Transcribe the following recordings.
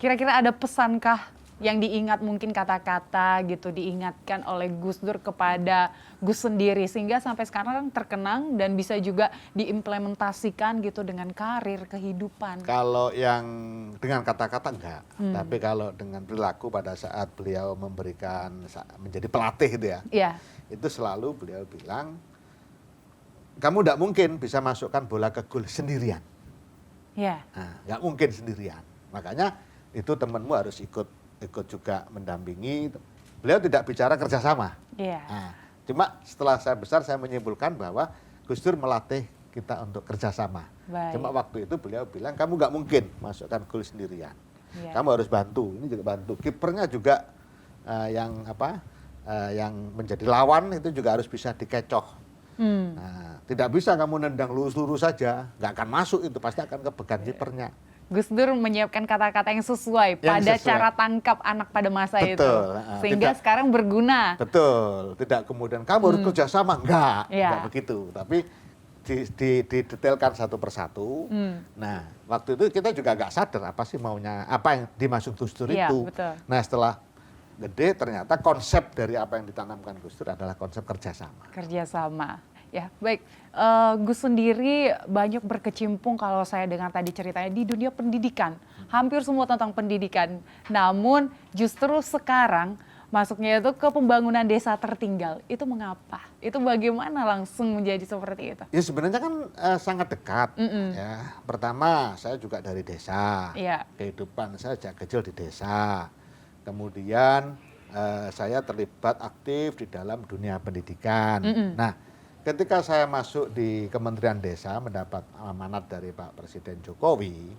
Kira-kira ada pesankah yang diingat, mungkin kata-kata gitu diingatkan oleh Gus Dur kepada Gus sendiri sehingga sampai sekarang terkenang dan bisa juga diimplementasikan gitu dengan karir, kehidupan? Kalau yang dengan kata-kata enggak, tapi kalau dengan perilaku pada saat beliau menjadi pelatih itu ya, Iya. itu selalu beliau bilang, kamu enggak mungkin bisa masukkan bola ke gol sendirian. Iya. Nah, enggak mungkin sendirian. Makanya itu temanmu harus ikut juga mendampingi. Beliau tidak bicara kerjasama. Iya. Nah, cuma setelah saya besar saya menyimpulkan bahwa Gus Dur melatih kita untuk kerjasama. Baik. Cuma waktu itu beliau bilang kamu nggak mungkin masukkan gol sendirian. Iya. Kamu harus bantu. Ini juga bantu. Kipernya juga yang menjadi lawan itu juga harus bisa dikecoh. Nah, tidak bisa kamu nendang lurus-lurus saja, nggak akan masuk itu, pasti akan kepegang kipernya. Gus Dur menyiapkan kata-kata yang sesuai pada cara tangkap anak pada masa itu. Sehingga sekarang berguna. Betul, tidak kemudian kamu harus kerjasama, enggak begitu. Tapi didetailkan satu persatu. Nah, waktu itu kita juga nggak sadar apa sih maunya, apa yang dimaksud Gus Dur itu. Betul. Nah, setelah gede ternyata konsep dari apa yang ditanamkan Gus Dur adalah konsep kerjasama. Kerjasama. Ya, baik. Gus sendiri banyak berkecimpung kalau saya dengar tadi ceritanya di dunia pendidikan. Hampir semua tentang pendidikan. Namun justru sekarang masuknya itu ke pembangunan desa tertinggal. Itu mengapa? Itu bagaimana langsung menjadi seperti itu? Ya sebenarnya kan sangat dekat. Ya. Pertama saya juga dari desa. Iya. Kehidupan saya sejak kecil di desa. Kemudian saya terlibat aktif di dalam dunia pendidikan. Nah, ketika saya masuk di Kementerian Desa mendapat amanat dari Pak Presiden Jokowi,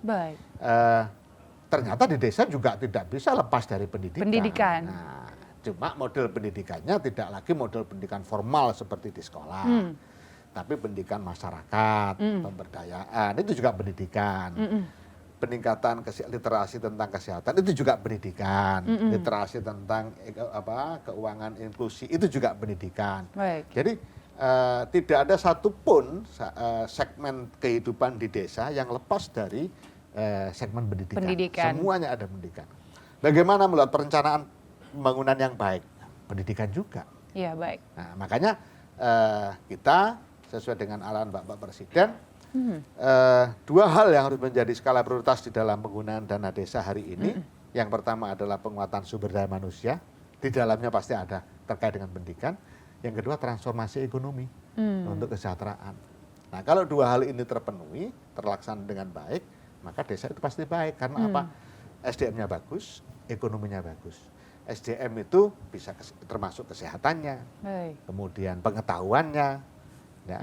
ternyata di desa juga tidak bisa lepas dari pendidikan. Nah, cuma model pendidikannya tidak lagi model pendidikan formal seperti di sekolah, tapi pendidikan masyarakat, pemberdayaan itu juga pendidikan. Peningkatan literasi tentang kesehatan itu juga pendidikan, literasi tentang keuangan inklusi itu juga pendidikan. Baik. Jadi tidak ada satupun segmen kehidupan di desa yang lepas dari segmen pendidikan. Semuanya ada pendidikan. Bagaimana melihat perencanaan pembangunan yang baik? Pendidikan juga. Iya, baik. Nah, makanya kita sesuai dengan arahan Bapak Presiden, dua hal yang harus menjadi skala prioritas di dalam penggunaan dana desa hari ini. Yang pertama adalah penguatan sumber daya manusia. Di dalamnya pasti ada terkait dengan pendidikan. Yang kedua transformasi ekonomi untuk kesejahteraan. Nah, kalau dua hal ini terpenuhi, terlaksana dengan baik, maka desa itu pasti baik. Karena apa? SDM-nya bagus, ekonominya bagus. SDM itu bisa termasuk kesehatannya, kemudian pengetahuannya, ya,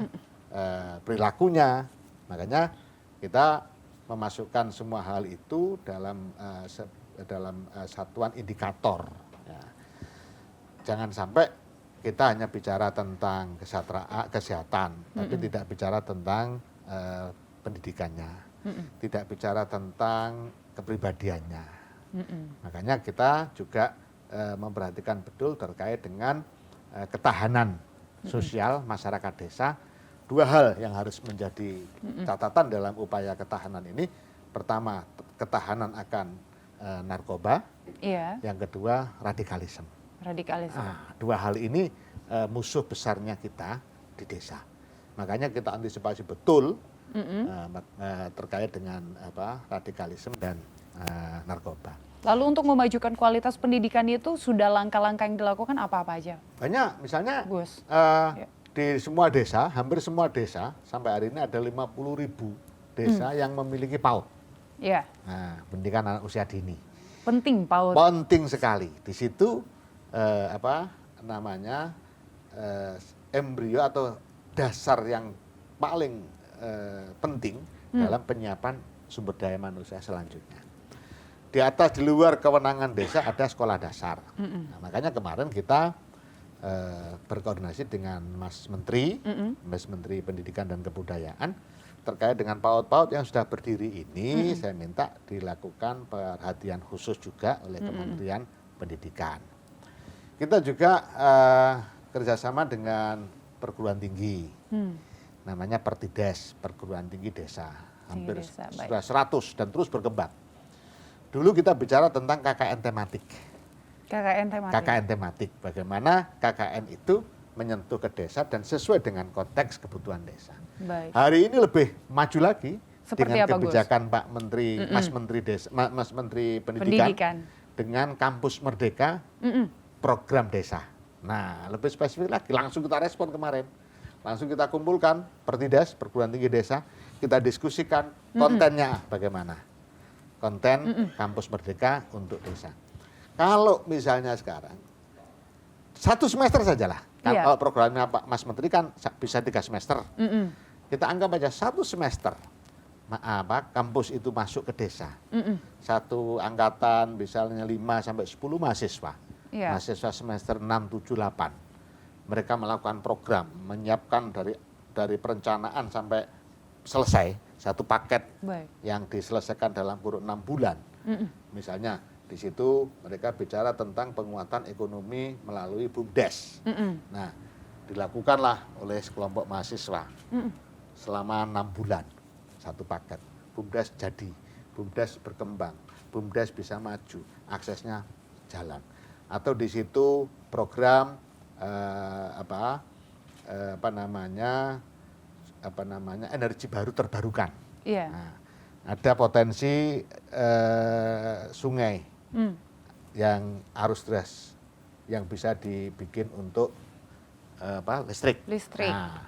perilakunya. Makanya kita memasukkan semua hal itu dalam satuan indikator. Ya. Jangan sampai kita hanya bicara tentang kesehatan, tapi tidak bicara tentang pendidikannya, tidak bicara tentang kepribadiannya. Makanya kita juga memperhatikan betul terkait dengan ketahanan sosial masyarakat desa. Dua hal yang harus menjadi catatan dalam upaya ketahanan ini. Pertama, ketahanan akan narkoba. Yang kedua, radikalisme. Nah, dua hal ini musuh besarnya kita di desa. Makanya kita antisipasi betul terkait dengan radikalisme dan narkoba. Lalu untuk memajukan kualitas pendidikan itu sudah langkah-langkah yang dilakukan apa-apa aja? Banyak, misalnya Gus. Di semua desa, hampir semua desa sampai hari ini ada 50.000 desa yang memiliki PAUD. Iya. Nah, pendidikan anak usia dini. Penting PAUD. Penting sekali. Di situ embrio atau dasar yang paling penting dalam penyiapan sumber daya manusia selanjutnya. Di atas, di luar kewenangan desa ada sekolah dasar. Nah, makanya kemarin kita berkoordinasi dengan Mas Menteri, Mas Menteri Pendidikan dan Kebudayaan terkait dengan PAUD-PAUD yang sudah berdiri ini. Saya minta dilakukan perhatian khusus juga oleh Kementerian Pendidikan. Kita juga kerjasama dengan perguruan tinggi, namanya Pertides, perguruan tinggi desa, hampir sudah 100 dan terus berkembang. Dulu kita bicara tentang KKN tematik. KKN tematik. KKN tematik, bagaimana KKN itu menyentuh ke desa dan sesuai dengan konteks kebutuhan desa. Baik. Hari ini lebih maju lagi Seperti dengan apa, Gus? kebijakan Pak Menteri, Mas Menteri Pendidikan dengan Kampus Merdeka, program desa. Nah, lebih spesifik lagi, langsung kita respon kemarin. Langsung kita kumpulkan Pertides, perguruan tinggi desa, kita diskusikan kontennya bagaimana. Konten Kampus Merdeka untuk desa. Kalau misalnya sekarang, 1 semester sajalah. Iya. Kalau programnya Pak Mas Menteri kan bisa 3 semester. Kita anggap aja 1 semester kampus itu masuk ke desa. Satu angkatan misalnya 5 sampai 10 mahasiswa. Iya. Mahasiswa semester 6, 7, 8. Mereka melakukan program, menyiapkan dari perencanaan sampai selesai satu paket Baik. yang diselesaikan dalam kurun 6 bulan. Misalnya di situ mereka bicara tentang penguatan ekonomi melalui BUMDes. Nah, dilakukanlah oleh sekelompok mahasiswa selama 6 bulan satu paket. BUMDes jadi, BUMDes berkembang, BUMDes bisa maju, aksesnya jalan. Atau di situ program energi baru terbarukan. Iya. Nah, ada potensi sungai yang arus deras yang bisa dibikin untuk listrik. Nah,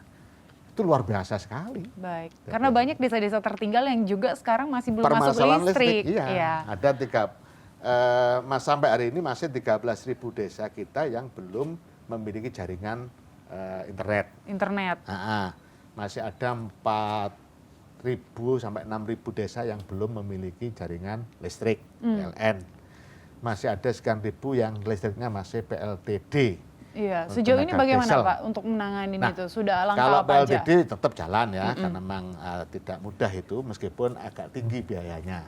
itu luar biasa sekali. Baik. Karena banyak desa-desa tertinggal yang juga sekarang masih belum masuk Permasalahan listrik. Iya. Ada sampai hari ini masih 13.000 desa kita yang belum memiliki jaringan internet. Masih ada 4.000 sampai 6.000 desa yang belum memiliki jaringan listrik PLN. Masih ada sekian ribu yang listriknya masih PLTD. Iya, sejauh ini bagaimana diesel. Pak untuk menangani itu? Sudah langkah Kalau apa aja? PLTD tetap jalan ya, karena memang tidak mudah itu meskipun agak tinggi biayanya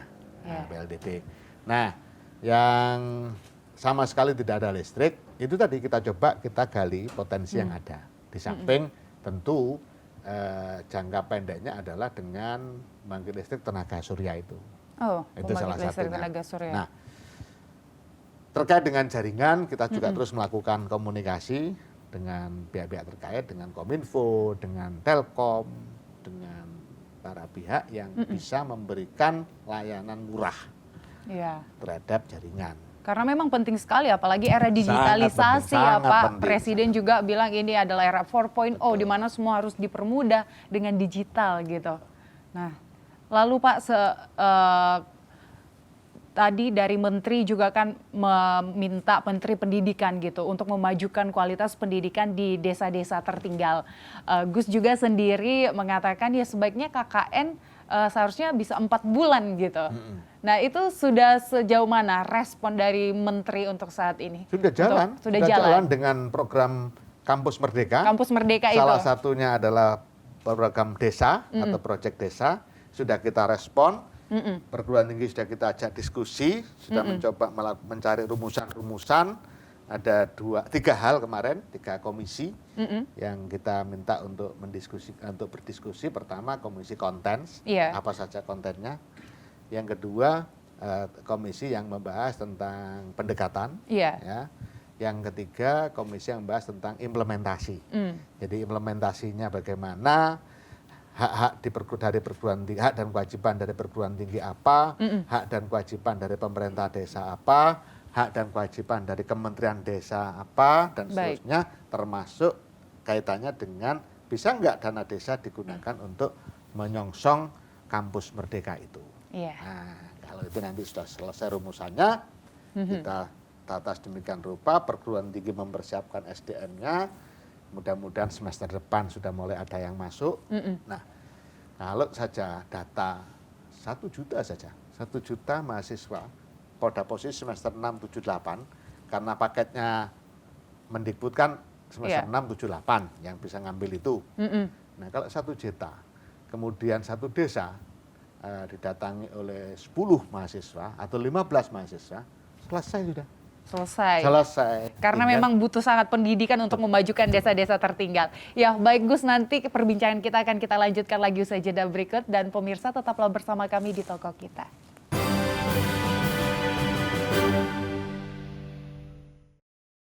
PLTD. Nah, yang sama sekali tidak ada listrik, itu tadi kita coba kita gali potensi yang ada. Di samping tentu jangka pendeknya adalah dengan membangkit listrik tenaga surya itu. Oh, Itu salah listrik satunya. tenaga surya. Nah, terkait dengan jaringan, kita juga terus melakukan komunikasi dengan pihak-pihak terkait, dengan Kominfo, dengan Telkom, dengan para pihak yang bisa memberikan layanan murah terhadap jaringan. Karena memang penting sekali, apalagi era digitalisasi ya Pak. Presiden juga bilang ini adalah era 4.0 di mana semua harus dipermudah dengan digital gitu. Nah, lalu Pak, tadi dari Menteri juga kan meminta Menteri Pendidikan gitu untuk memajukan kualitas pendidikan di desa-desa tertinggal. Gus juga sendiri mengatakan ya sebaiknya KKN seharusnya bisa 4 bulan gitu. Nah itu sudah sejauh mana respon dari Menteri untuk saat ini? Sudah jalan, Sudah jalan dengan program Kampus Merdeka. Kampus Merdeka itu. Salah satunya adalah program desa atau proyek desa. Sudah kita respon. Perguruan tinggi sudah kita ajak diskusi, sudah mencoba mencari rumusan-rumusan. Ada 3 hal kemarin, 3 komisi yang kita minta untuk berdiskusi. Pertama komisi konten, apa saja kontennya. Yang kedua komisi yang membahas tentang pendekatan. Ya. Yang ketiga komisi yang membahas tentang implementasi. Jadi implementasinya bagaimana, hak dari perguruan tinggi, hak dan kewajiban dari perguruan tinggi apa, hak dan kewajiban dari pemerintah desa apa, hak dan kewajiban dari Kementerian Desa apa, dan seterusnya, termasuk kaitannya dengan bisa nggak dana desa digunakan untuk menyongsong kampus merdeka itu. Nah, kalau itu nanti sudah selesai rumusannya, kita tata sedemikian rupa, perguruan tinggi mempersiapkan SDM-nya, mudah-mudahan semester depan sudah mulai ada yang masuk. Nah, kalau saja data 1 juta saja, 1 juta mahasiswa pada posisi semester 6, 7, 8, karena paketnya Mendikbud kan semester 6, 7, 8 yang bisa ngambil itu. Nah, kalau 1 juta, kemudian satu desa didatangi oleh 10 mahasiswa atau 15 mahasiswa, selesai sudah. Selesai. Karena memang butuh sangat pendidikan untuk memajukan desa-desa tertinggal. Ya, baik Gus, nanti perbincangan kita akan kita lanjutkan lagi usai jeda berikut, dan pemirsa tetaplah bersama kami di Toko Kita.